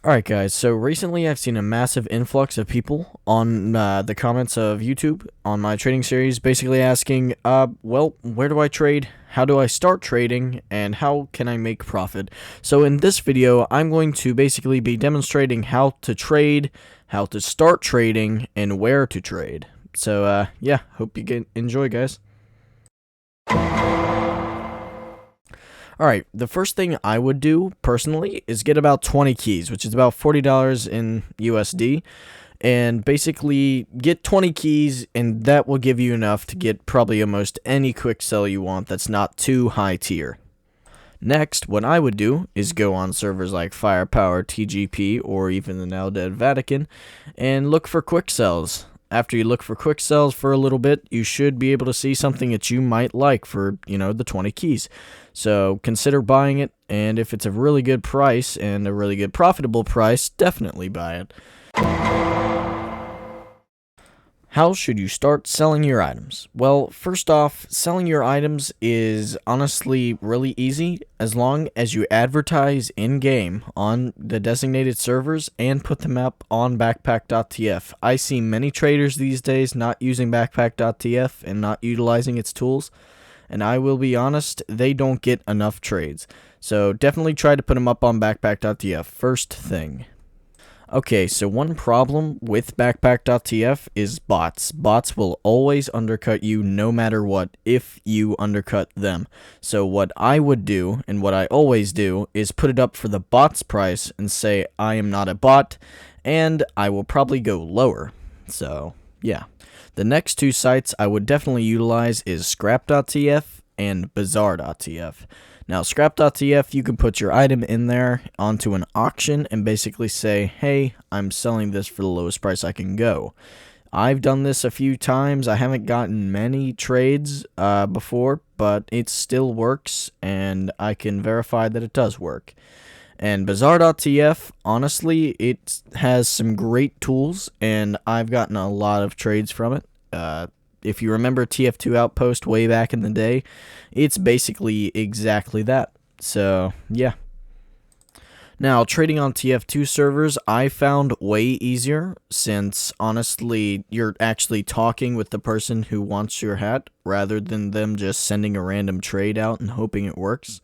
Alright guys, so recently I've seen a massive influx of people on the comments of YouTube on my trading series basically asking, well, where do I trade, how do I start trading, and how can I make profit? So in this video, I'm going to basically be demonstrating how to trade, how to start trading, and where to trade. So yeah, hope you enjoy guys. Alright, the first thing I would do, personally, is get about 20 keys, which is about $40 in USD, and basically get 20 keys, and that will give you enough to get probably almost any quick sell you want that's not too high tier. Next, what I would do is go on servers like Firepower, TGP, or even the now dead Vatican, and look for quick sells. After you look for quick sells for a little bit, you should be able to see something that you might like for, the 20 keys. So consider buying it, and if it's a really good price and a really good profitable price, definitely buy it. How should you start selling your items? Well, first off, selling your items is honestly really easy as long as you advertise in-game on the designated servers and put them up on backpack.tf. I see many traders these days not using backpack.tf and not utilizing its tools, and I will be honest, they don't get enough trades. So definitely try to put them up on backpack.tf first thing. Okay, so one problem with backpack.tf is bots. Bots will always undercut you no matter what if you undercut them. So what I would do, and what I always do, is put it up for the bot's price and say I am not a bot, and I will probably go lower. So, yeah. The next two sites I would definitely utilize is scrap.tf and bazaar.tf. Now, scrap.tf, you can put your item in there onto an auction and basically say, hey, I'm selling this for the lowest price I can go. I've done this a few times. I haven't gotten many trades before, but it still works, and I can verify that it does work. And bazaar.tf, honestly, it has some great tools, and I've gotten a lot of trades from it. If you remember TF2 Outpost way back in the day, it's basically exactly that. So, yeah. Now, trading on TF2 servers, I found way easier since, honestly, you're actually talking with the person who wants your hat rather than them just sending a random trade out and hoping it works.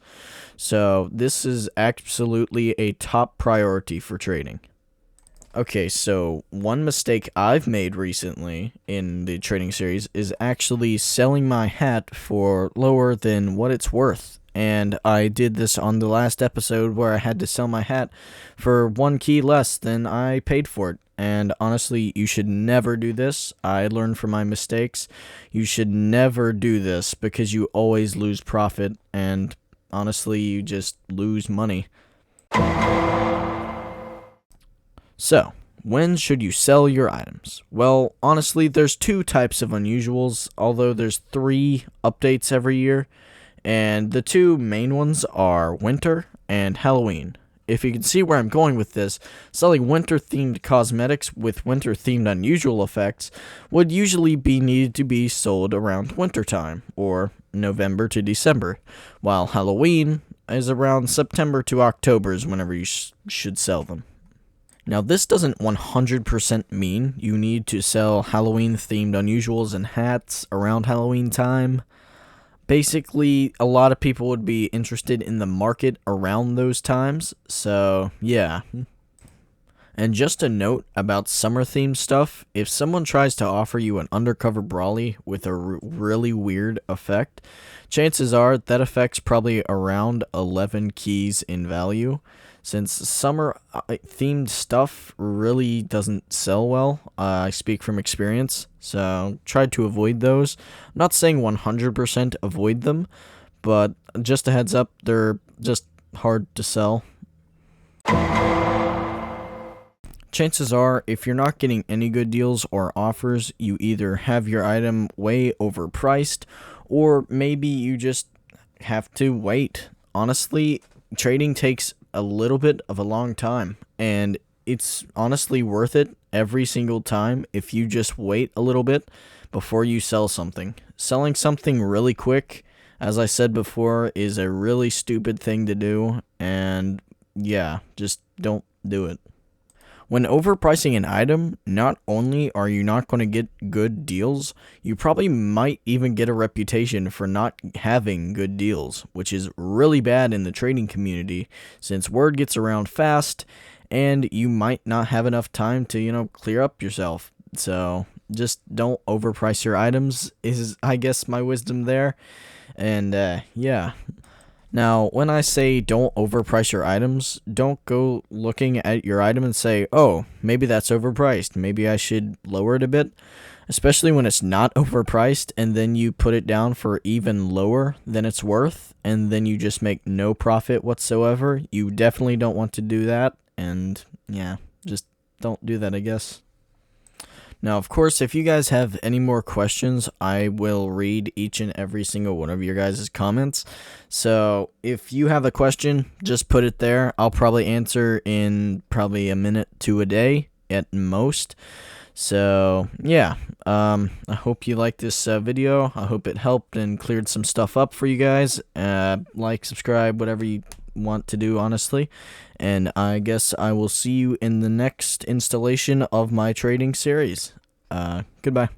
So, this is absolutely a top priority for trading. Okay, so one mistake I've made recently in the trading series is actually selling my hat for lower than what it's worth. And I did this on the last episode where I had to sell my hat for 1 key less than I paid for it. And honestly, you should never do this. I learned from my mistakes. You should never do this because you always lose profit, and honestly, you just lose money. So, when should you sell your items? Well, honestly, there's 2 types of unusuals, although there's 3 updates every year, and the 2 main ones are winter and Halloween. If you can see where I'm going with this, selling winter-themed cosmetics with winter-themed unusual effects would usually be needed to be sold around wintertime, or November to December, while Halloween is around September to October is whenever you should sell them. Now, this doesn't 100% mean you need to sell Halloween-themed unusuals and hats around Halloween time. Basically, a lot of people would be interested in the market around those times, so yeah. And just a note about summer-themed stuff, if someone tries to offer you an undercover brawly with a really weird effect, chances are that effect's probably around 11 keys in value. Since summer-themed stuff really doesn't sell well, I speak from experience, so try to avoid those. I'm not saying 100% avoid them, but just a heads up, they're just hard to sell. Chances are, if you're not getting any good deals or offers, you either have your item way overpriced, or maybe you just have to wait. Honestly, trading takes a little bit of a long time, and it's honestly worth it every single time if you just wait a little bit before you sell something. Selling something really quick, as I said before, is a really stupid thing to do, and yeah, just don't do it. When overpricing an item, not only are you not going to get good deals, you probably might even get a reputation for not having good deals, which is really bad in the trading community since word gets around fast and you might not have enough time to, clear up yourself. So just don't overprice your items is, I guess, my wisdom there. And yeah. Now, when I say don't overprice your items, don't go looking at your item and say, oh, maybe that's overpriced. Maybe I should lower it a bit. Especially when it's not overpriced and then you put it down for even lower than it's worth and then you just make no profit whatsoever. You definitely don't want to do that. And yeah, just don't do that, I guess. Now, of course, if you guys have any more questions, I will read each and every single one of your guys' comments. So if you have a question, just put it there. I'll probably answer in probably a minute to a day at most. So yeah, I hope you liked this video. I hope it helped and cleared some stuff up for you guys. Like, subscribe, whatever you want to do, honestly. And I guess I will see you in the next installation of my trading series. Goodbye.